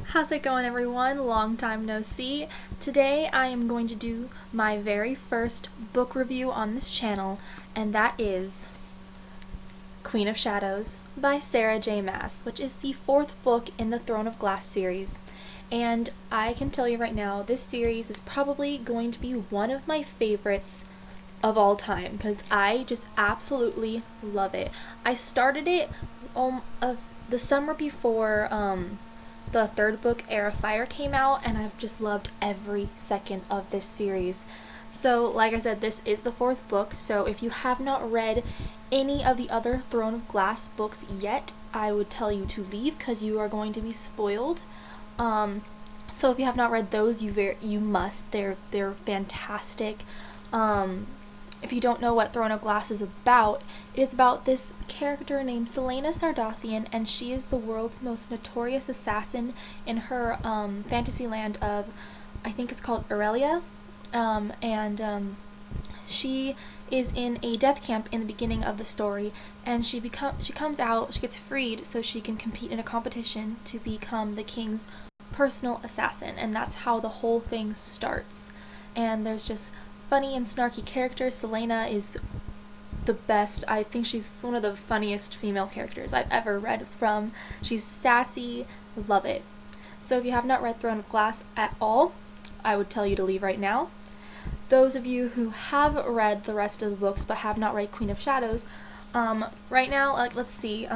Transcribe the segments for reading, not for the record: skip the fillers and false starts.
How's it going, everyone? Long time no see. Today I am going to do my very first book review on this channel, and that is Queen of Shadows by Sarah J. Maas, which is the fourth book in the Throne of Glass series. And I can tell you right now, this series is probably going to be one of my favorites of all time because I just absolutely love it. I started it the summer before the third book, Air of Fire, came out, and I've just loved every second of this series. So, like I said, this is the fourth book, so if you have not read any of the other Throne of Glass books yet, I would tell you to leave because you are going to be spoiled. So if you have not read those, you must. They're fantastic. If you don't know what Throne of Glass is about, it is about this character named Celaena Sardathian, and she is the world's most notorious assassin in her fantasy land of, I think it's called Aurelia, and she is in a death camp in the beginning of the story, and she comes out, she gets freed so she can compete in a competition to become the king's personal assassin, and that's how the whole thing starts. And there's just funny and snarky characters. Celaena is the best. I think she's one of the funniest female characters I've ever read from. She's sassy, love it. So if you have not read Throne of Glass at all, I would tell you to leave right now. Those of you who have read the rest of the books but have not read Queen of Shadows, right now, let's see,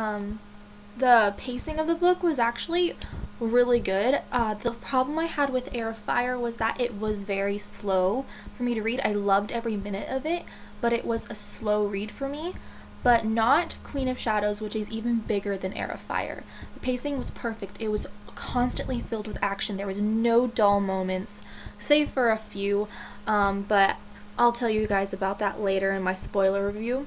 the pacing of the book was actually really good. The problem I had with Air of Fire was that it was very slow for me to read. I loved every minute of it, but it was a slow read for me. But not Queen of Shadows, which is even bigger than Air of Fire. The pacing was perfect. It was constantly filled with action. There was no dull moments, save for a few, but I'll tell you guys about that later in my spoiler review.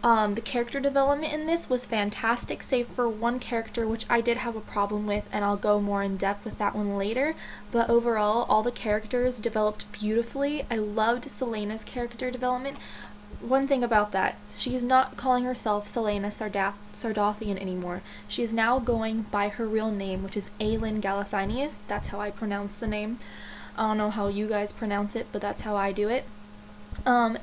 The character development in this was fantastic, save for one character which I did have a problem with, and I'll go more in depth with that one later. But overall, all the characters developed beautifully. I loved Celaena's character development. One thing about that, she is not calling herself Celaena Sardathian anymore. She is now going by her real name, which is Aelin Galathynius. That's how I pronounce the name. I don't know how you guys pronounce it, but that's how I do it.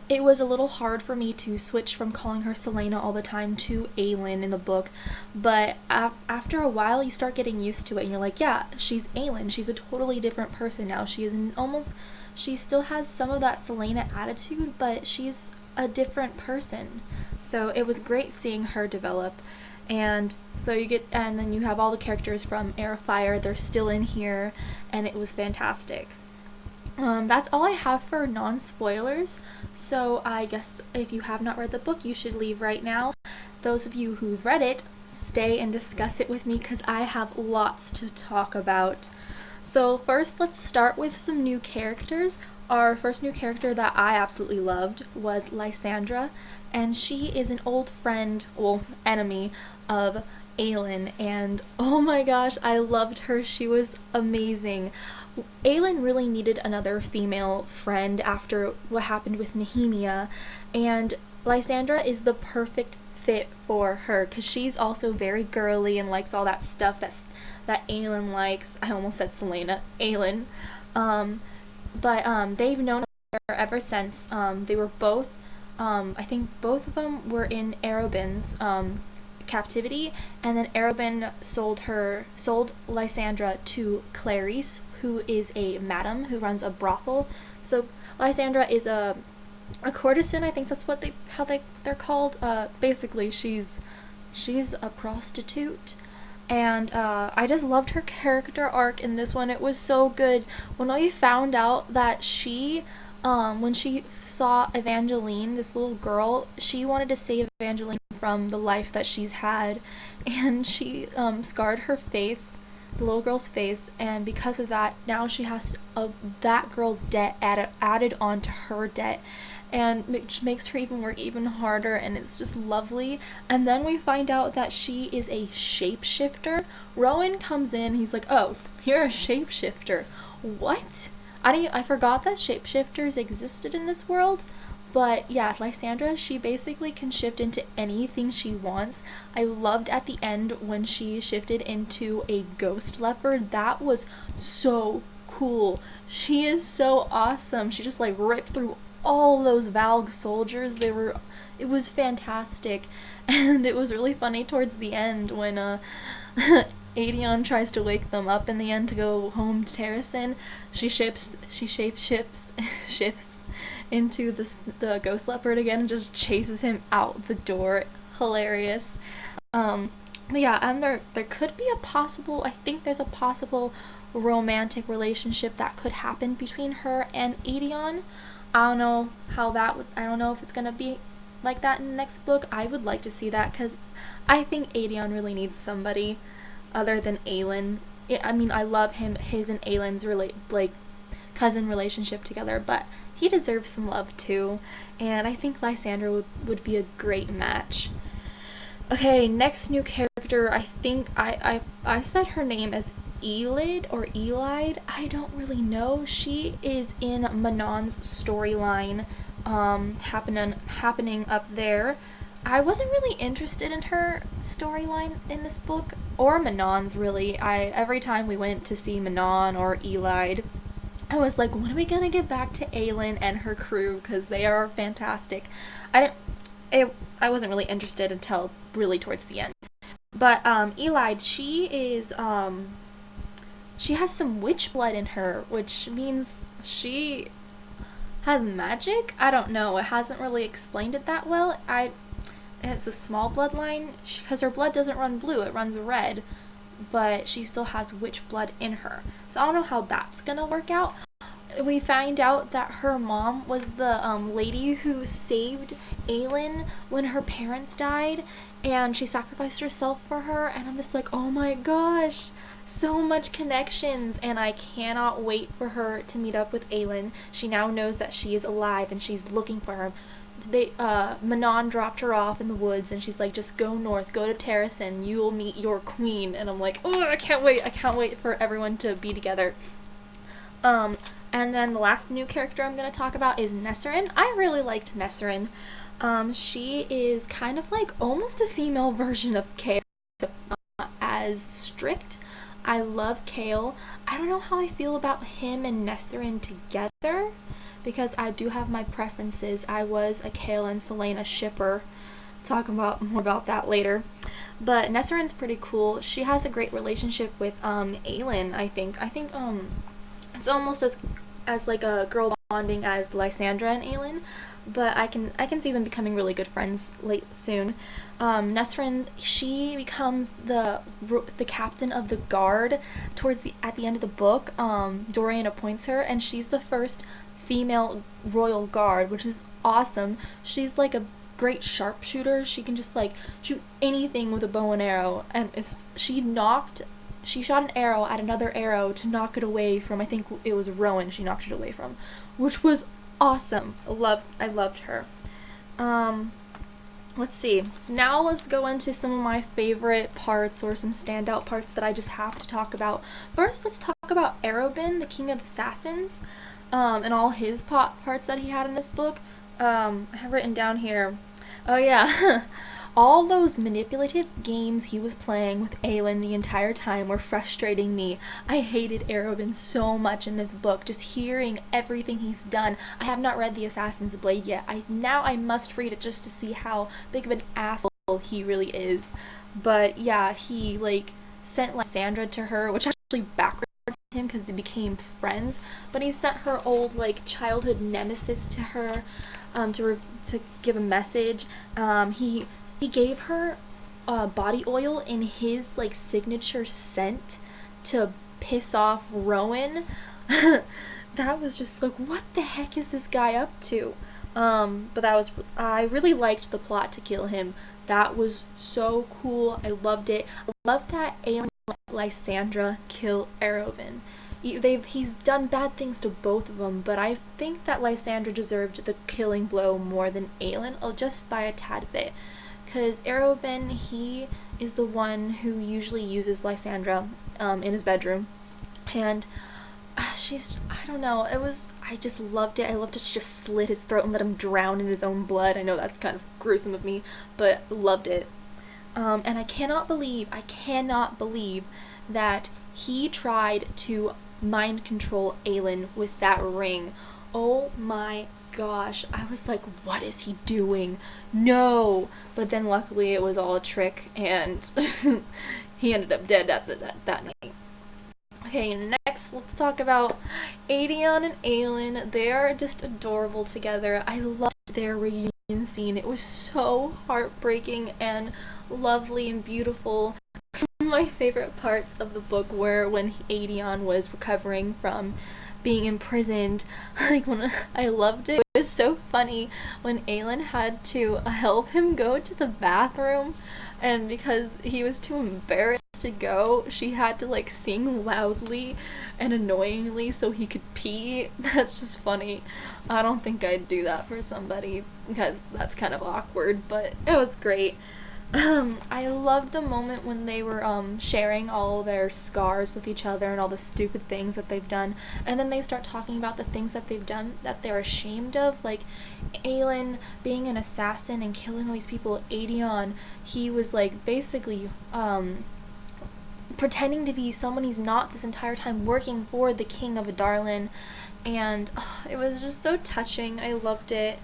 It was a little hard for me to switch from calling her Celaena all the time to Aelin in the book, but after a while you start getting used to it and you're like, yeah, she's Aelin, she's a totally different person now. She still has some of that Celaena attitude, but she's a different person. So it was great seeing her develop. And then you have all the characters from Air of Fire, they're still in here, and it was fantastic. That's all I have for non-spoilers, so I guess if you have not read the book, you should leave right now. Those of you who've read it, stay and discuss it with me because I have lots to talk about. So first, let's start with some new characters. Our first new character that I absolutely loved was Lysandra, and she is an old friend, enemy of Aelin, and oh my gosh, I loved her. She was amazing. Aelin really needed another female friend after what happened with Nehemia, and Lysandra is the perfect fit for her because she's also very girly and likes all that stuff that Aelin likes. I almost said Celaena. Aelin. But they've known her ever since. They were both, I think both of them were in Arobyn's captivity, and then Arobyn sold Lysandra to Clarice, who is a madam who runs a brothel. So Lysandra is a courtesan, I think that's what they're called. Basically she's a prostitute, and I just loved her character arc in this one. It was so good. When I found out that when she saw Evangeline, this little girl, she wanted to save Evangeline from the life that she's had, and she scarred her face, the little girl's face, and because of that, now she has that girl's debt added onto her debt, and which makes her even work even harder, and it's just lovely. And then we find out that she is a shapeshifter. Rowan comes in, he's like, oh, you're a shapeshifter. What? I forgot that shapeshifters existed in this world, But yeah, Lysandra, she basically can shift into anything she wants. I loved at the end when she shifted into a ghost leopard. That was so cool. She is so awesome. She just like ripped through all those Valg soldiers. It was fantastic. And it was really funny towards the end when Aedion tries to wake them up in the end to go home to Terrasen. She shifts shifts into the ghost leopard again and just chases him out the door. Hilarious. But yeah, and there could be I think there's a possible romantic relationship that could happen between her and Aedion. I don't know I don't know if it's gonna be like that in the next book. I would like to see that because I think Aedion really needs somebody other than Aelin. I mean, I love his and Aelin's cousin relationship together, but he deserves some love too, and I think Lysandra would be a great match. Okay, next new character, I think I said her name as Elid or Elide. I don't really know. She is in Manon's storyline, happening up there. I wasn't really interested in her storyline in this book, or Manon's really. Every time we went to see Manon or Elide, I was like, when are we gonna get back to Aelin and her crew, because they are fantastic. I wasn't really interested until really towards the end. But Elide, she has some witch blood in her, which means she has magic? I don't know. It hasn't really explained it that well. It's a small bloodline, because her blood doesn't run blue, it runs red, but she still has witch blood in her. So I don't know how that's gonna work out. We find out that her mom was the lady who saved Aelin when her parents died, and she sacrificed herself for her, and I'm just like, oh my gosh, so much connections, and I cannot wait for her to meet up with Aelin. She now knows that she is alive, and she's looking for her. Manon dropped her off in the woods, and she's like, just go north, go to Terrasen, you will meet your queen. And I'm like, oh, I can't wait for everyone to be together. And then the last new character I'm going to talk about is Nesserin. I really liked Nesserin. She is kind of like almost a female version of Kale, as strict. I love Kale. I don't know how I feel about him and Nesserin together, because I do have my preferences. I was a Kale and Selena shipper. Talk more about that later. But Nesserin's pretty cool. She has a great relationship with Aelin, I think. It's almost as like a girl bonding as Lysandra and Aelin, but I can see them becoming really good friends soon. Nesserin, she becomes the captain of the guard at the end of the book. Dorian appoints her, and she's the first female royal guard, which is awesome. She's like a great sharpshooter. She can just like shoot anything with a bow and arrow, and she shot an arrow at another arrow to knock it away from, I think it was Rowan she knocked it away from, which was awesome. I loved her. Let's see. Now let's go into some of my favorite parts, or some standout parts that I just have to talk about. First, let's talk about Arobin, the King of Assassins, and all his parts that he had in this book. I have written down here. Oh yeah. All those manipulative games he was playing with Aelin the entire time were frustrating me. I hated Arobin so much in this book, just hearing everything he's done. I have not read The Assassin's Blade yet. Now I must read it just to see how big of an asshole he really is. But yeah, he like sent Lysandra to her, which actually backwards him because they became friends. But he sent her old like childhood nemesis to her, to give a message. He gave her body oil in his like signature scent to piss off Rowan. That was just like, what the heck is this guy up to? But I really liked the plot to kill him. That was so cool. I loved it. I love that Aelin let Lysandra kill Arobin. He's done bad things to both of them, but I think that Lysandra deserved the killing blow more than Aelin, just by a tad bit. Because Arobin, he is the one who usually uses Lysandra in his bedroom, and I don't know, I just loved it. I loved it. She just slit his throat and let him drown in his own blood. I know that's kind of gruesome of me, but loved it. And I cannot believe that he tried to mind control Aelin with that ring. Oh my gosh. I was like, what is he doing? No! But then luckily it was all a trick, and he ended up dead that night. Okay, next let's talk about Aedion and Aelin. They are just adorable together. I loved their reunion scene. It was so heartbreaking and lovely and beautiful. Some of my favorite parts of the book were when Aedion was recovering from being imprisoned. Like, I loved it. It was so funny when Aelin had to help him go to the bathroom, and because he was too embarrassed to go, she had to like sing loudly and annoyingly so he could pee. That's just funny. I don't think I'd do that for somebody because that's kind of awkward, but it was great. I loved the moment when they were sharing all their scars with each other and all the stupid things that they've done, and then they start talking about the things that they've done that they're ashamed of, like Aelin being an assassin and killing all these people. Aedion, he was like basically pretending to be someone he's not this entire time, working for the king of Adarlan, and it was just so touching. I loved it.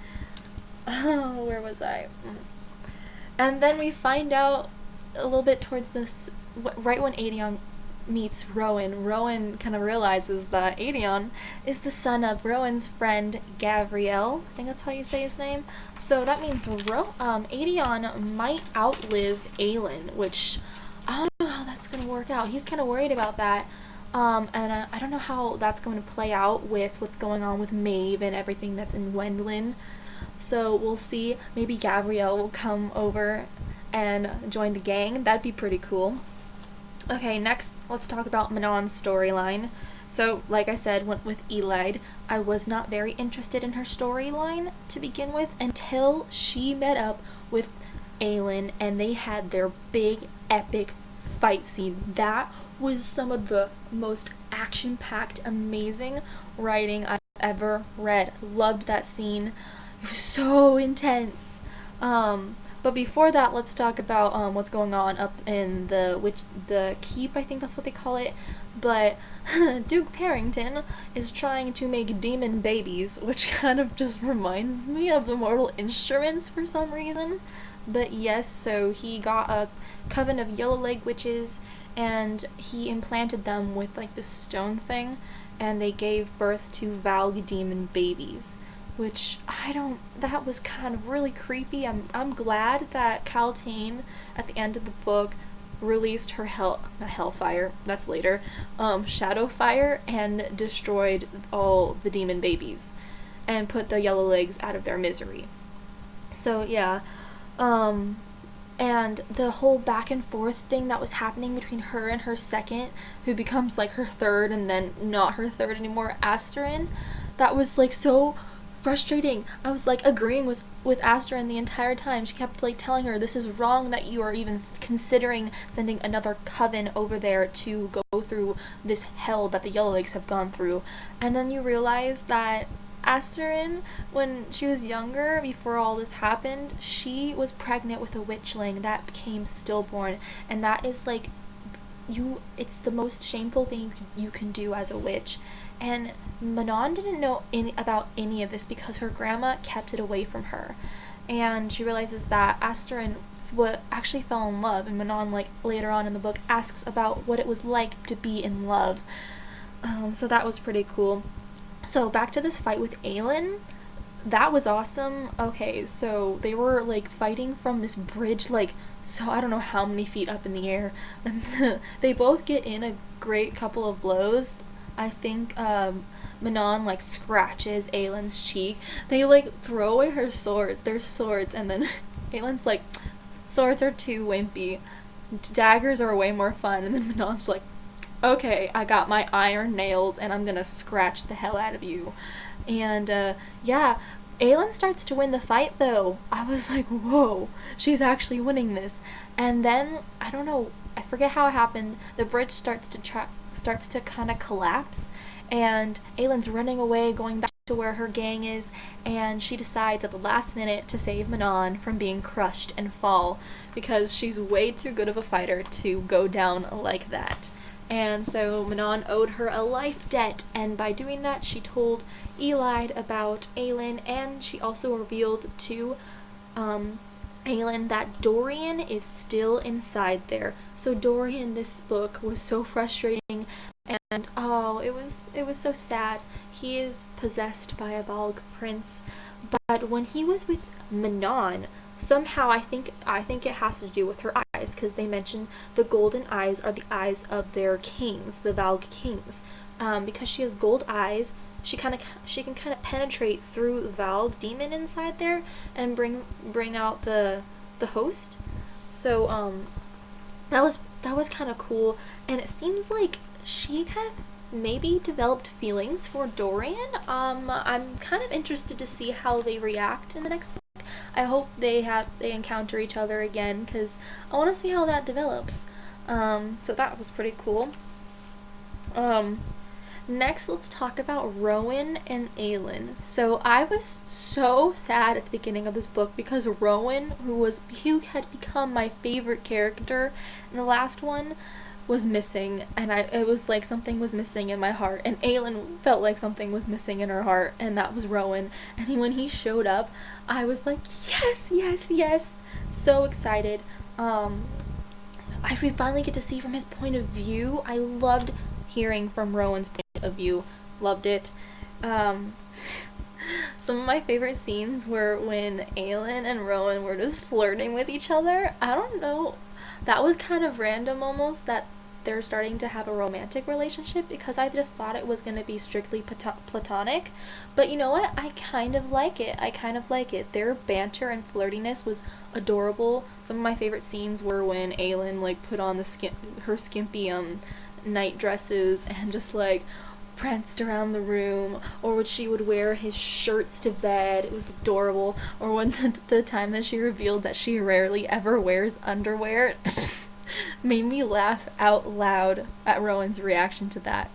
Where was I? And then we find out a little bit towards this, right when Aedion meets Rowan. Rowan kind of realizes that Aedion is the son of Rowan's friend Gavriel. I think that's how you say his name. So that means Aedion might outlive Aelin, which I don't know how that's going to work out. He's kind of worried about that. And I don't know how that's going to play out with what's going on with Maeve and everything that's in Wendlin. So we'll see. Maybe Gavriel will come over and join the gang. That'd be pretty cool. Okay, next let's talk about Manon's storyline. So, like I said, went with Elide. I was not very interested in her storyline to begin with until she met up with Aelin and they had their big, epic fight scene. That was some of the most action-packed, amazing writing I've ever read. Loved that scene. It was so intense. But before that, let's talk about what's going on up in the keep, I think that's what they call it. But Duke Parrington is trying to make demon babies, which kind of just reminds me of the Mortal Instruments for some reason. But yes, so he got a coven of yellow leg witches, and he implanted them with like this stone thing, and they gave birth to Valg demon babies. Which, that was kind of really creepy. I'm glad that Kaltain, at the end of the book, released her Hellfire, that's later, Shadowfire, and destroyed all the demon babies, and put the yellow legs out of their misery. So, yeah, and the whole back and forth thing that was happening between her and her second, who becomes like her third and then not her third anymore, Asterin, that was like so frustrating. I was like agreeing with Asterin the entire time. She kept like telling her, this is wrong that you are even considering sending another coven over there to go through this hell that the Yellowlegs have gone through. And then you realize that Asterin, when she was younger, before all this happened, she was pregnant with a witchling that became stillborn, and that is like, it's the most shameful thing you can do as a witch. And Manon didn't know about any of this because her grandma kept it away from her. And she realizes that Asterin actually fell in love, and Manon, like, later on in the book, asks about what it was like to be in love. So that was pretty cool. So back to this fight with Aelin. That was awesome. Okay, so they were, like, fighting from this bridge, like, so I don't know how many feet up in the air. And they both get in a great couple of blows. I think Manon like scratches Aelin's cheek. They like throw away their swords, and then Aelin's like, swords are too wimpy, daggers are way more fun. And then Manon's like, okay, I got my iron nails and I'm gonna scratch the hell out of you. And yeah, Aelin starts to win the fight though. I was like, whoa, she's actually winning this. And then I forget how it happened, the bridge starts to kind of collapse, and Aylin's running away, going back to where her gang is, and she decides at the last minute to save Manon from being crushed and fall, because she's way too good of a fighter to go down like that. And so Manon owed her a life debt, and by doing that she told Eli about Aylin, and she also revealed to Aylin that Dorian is still inside there. So Dorian, this book was so frustrating, and oh, it was so sad. He is possessed by a Valg prince, but when he was with Manon, somehow I think it has to do with her eyes, because they mention the golden eyes are the eyes of their kings, the Valg kings. Because she has gold eyes, she can kind of penetrate through the Valg demon inside there and bring out the host. So that was kind of cool, and it seems like she kind of maybe developed feelings for Dorian. I'm kind of interested to see how they react in the next book. I hope they encounter each other again, because I want to see how that develops. So that was pretty cool. Next, let's talk about Rowan and Aylin. So I was so sad at the beginning of this book because Rowan, who had become my favorite character in the last one, was missing, and it was like something was missing in my heart, and Aylin felt like something was missing in her heart, and that was Rowan. And when he showed up, I was like, yes, yes, yes, so excited. We finally get to see from his point of view. I loved hearing from Rowan's point of view, loved it. Some of my favorite scenes were when Aylin and Rowan were just flirting with each other. I don't know, that was kind of random almost, that they're starting to have a romantic relationship, because I just thought it was going to be strictly platonic. But you know what? I kind of like it. Their banter and flirtiness was adorable. Some of my favorite scenes were when Aylin like put on her skimpy night dresses and just like pranced around the room, or when she would wear his shirts to bed. It was adorable. Or when the time that she revealed that she rarely ever wears underwear made me laugh out loud at Rowan's reaction to that.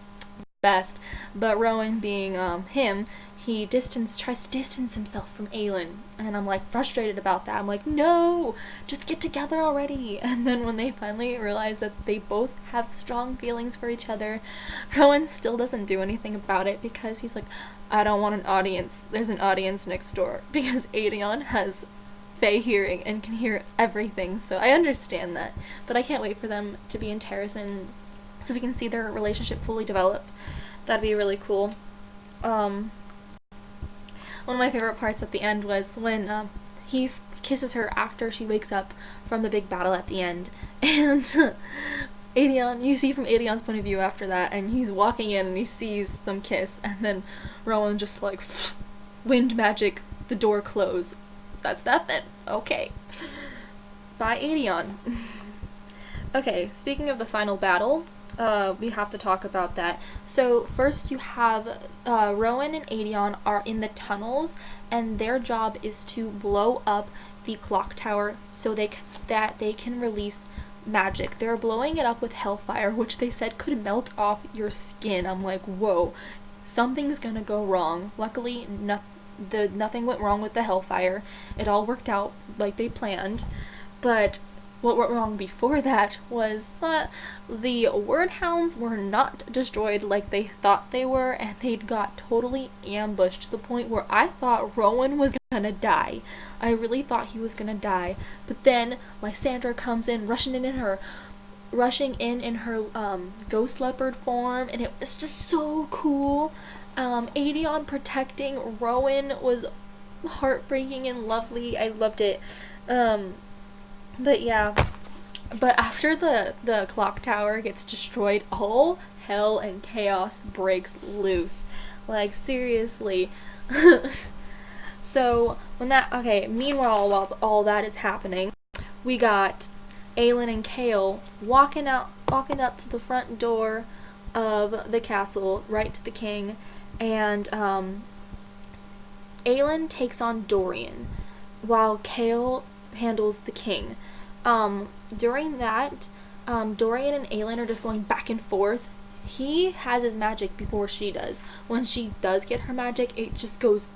Best. But Rowan, being him, he tries to distance himself from Aylin, and I'm like frustrated about that. I'm like, no, just get together already. And then when they finally realize that they both have strong feelings for each other, Rowan still doesn't do anything about it, because he's like, I don't want an audience. There's an audience next door, because Aedion has Fey hearing and can hear everything. So I understand that, but I can't wait for them to be in Terrasen so we can see their relationship fully develop. That'd be really cool. One of my favorite parts at the end was when he kisses her after she wakes up from the big battle at the end, and Aedion, you see from Aedion's point of view after that, and he's walking in and he sees them kiss, and then Rowan just like wind magic, the door close. That's that then. Okay. Bye, Aedion. Okay, speaking of the final battle, we have to talk about that. So first you have Rowan and Aedion are in the tunnels, and their job is to blow up the clock tower so they can release magic. They're blowing it up with hellfire, which they said could melt off your skin. I'm like, whoa, something's gonna go wrong. Luckily, nothing went wrong with the hellfire. It all worked out like they planned. But what went wrong before that was that the wordhounds were not destroyed like they thought they were, and they got totally ambushed to the point where I thought Rowan was gonna die. I really thought he was gonna die. But then Lysandra comes in, rushing in her ghost leopard form, and it was just so cool. Aedion protecting Rowan was heartbreaking and lovely. I loved it. But yeah, but after the clock tower gets destroyed, all hell and chaos breaks loose. Like, seriously. So meanwhile, while all that is happening, we got Aylin and Kale walking up to the front door of the castle, right to the king, and Aylin takes on Dorian, while Kale handles the king. During that, Dorian and Aylin are just going back and forth. he has his magic before she does. When she does get her magic, it just goes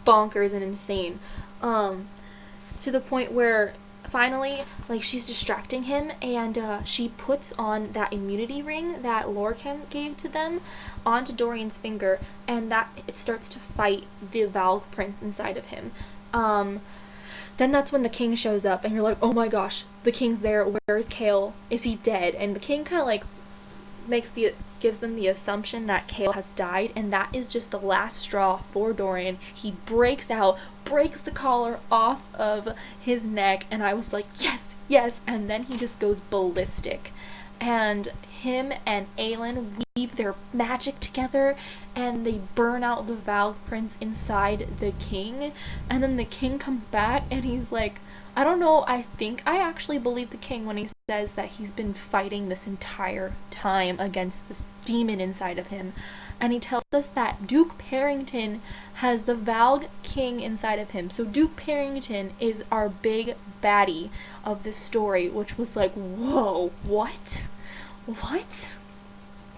bonkers and insane. To the point where finally, like, she's distracting him, and she puts on that immunity ring that Lorcan gave to them onto Dorian's finger, and that it starts to fight the Valg Prince inside of him. Then that's when the king shows up, and you're like, oh my gosh, the king's there. Where is Cale? Is he dead? And the king kind of like gives them the assumption that Cale has died, and that is just the last straw for Dorian. He breaks out, breaks the collar off of his neck, and I was like, yes, yes, and then he just goes ballistic. And him and Aelin weave their magic together, and they burn out the Valg Prince inside the king, and then the king comes back, and he's like, I don't know, I think I actually believe the king when he says that he's been fighting this entire time against this demon inside of him. And he tells us that Duke Parrington has the Valg King inside of him. So Duke Parrington is our big baddie of this story, which was like, whoa, what? What?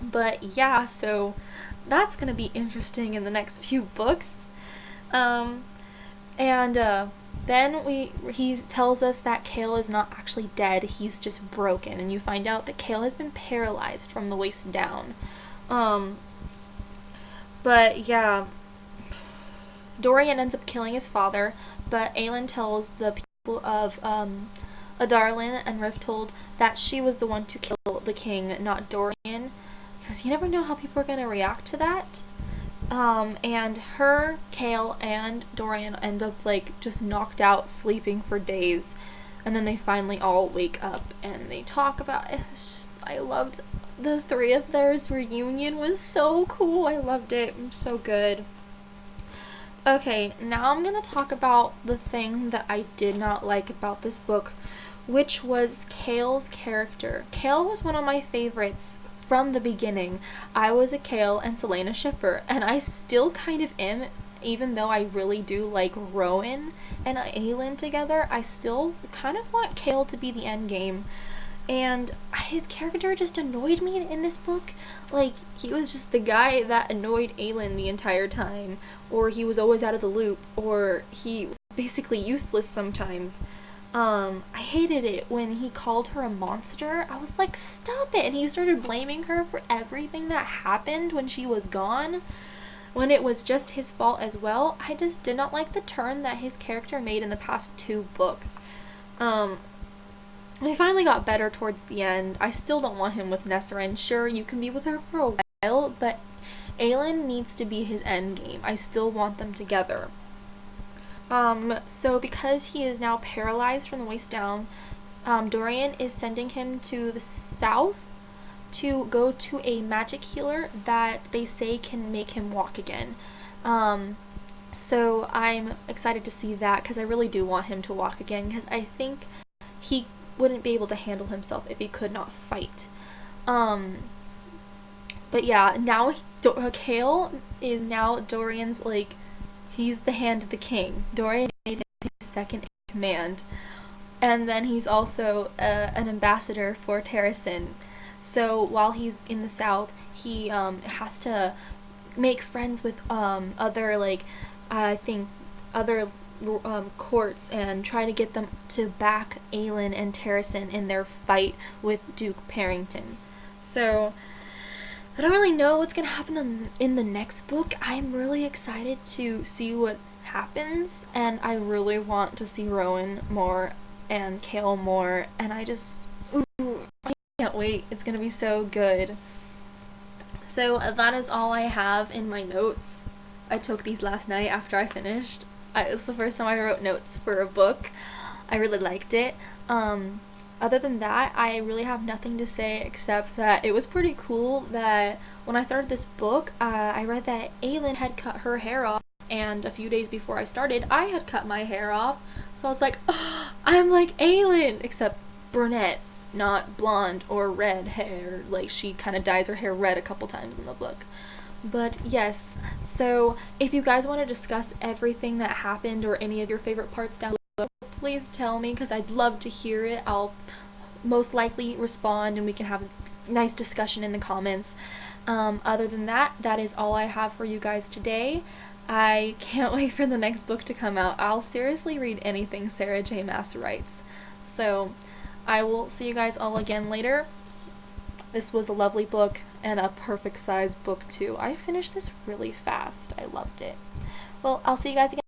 But yeah, so that's gonna be interesting in the next few books. Then he tells us that Cale is not actually dead, he's just broken, and you find out that Cale has been paralyzed from the waist down. But yeah, Dorian ends up killing his father, but Aelin tells the people of Adarlan and Rifthold that she was the one to kill the king, not Dorian, because you never know how people are going to react to that. And her, Cale, and Dorian end up, like, just knocked out, sleeping for days, and then they finally all wake up, and they talk about it. I loved the three of theirs reunion, was so cool. I loved it. It was so good. Okay, now I'm gonna talk about the thing that I did not like about this book, which was Cale's character. Cale was one of my favorites from the beginning. I was a Cale and Selena shipper, and I still kind of am, even though I really do like Rowan and Aelin together. I still kind of want Cale to be the end game, and his character just annoyed me in this book. Like, he was just the guy that annoyed Aelin the entire time, or he was always out of the loop, or he was basically useless sometimes. I hated it when he called her a monster. I was like, stop it! And he started blaming her for everything that happened when she was gone, when it was just his fault as well. I just did not like the turn that his character made in the past 2 books. He finally got better towards the end. I still don't want him with Nesserin. Sure, you can be with her for a while, but Aelin needs to be his endgame. I still want them together. So because he is now paralyzed from the waist down, Dorian is sending him to the south to go to a magic healer that they say can make him walk again. So I'm excited to see that, because I really do want him to walk again, because I think he wouldn't be able to handle himself if he could not fight. But yeah, now Cale is now Dorian's, like, he's the hand of the king. Dorian made him his second in command. And then he's also an ambassador for Terrasen. So while he's in the south, he has to make friends with other, like, I think, other courts, and try to get them to back Aelin and Terrasen in their fight with Duke Parrington. So I don't really know what's going to happen in the next book. I'm really excited to see what happens, and I really want to see Rowan more and Cale more, and I can't wait. It's going to be so good. So that is all I have in my notes. I took these last night after I finished. It was the first time I wrote notes for a book. I really liked it. Other than that, I really have nothing to say except that it was pretty cool that when I started this book, I read that Aelin had cut her hair off, and a few days before I started, I had cut my hair off. So I was like, oh, I'm like Aelin, except brunette, not blonde or red hair. Like, she kind of dyes her hair red a couple times in the book. But yes, so if you guys want to discuss everything that happened or any of your favorite parts down below, please tell me, because I'd love to hear it. I'll most likely respond, and we can have nice discussion in the comments. Other than that, that is all I have for you guys today. I can't wait for the next book to come out. I'll seriously read anything Sarah J. Maas writes. So I will see you guys all again later. This was a lovely book and a perfect size book too. I finished this really fast. I loved it. Well, I'll see you guys again.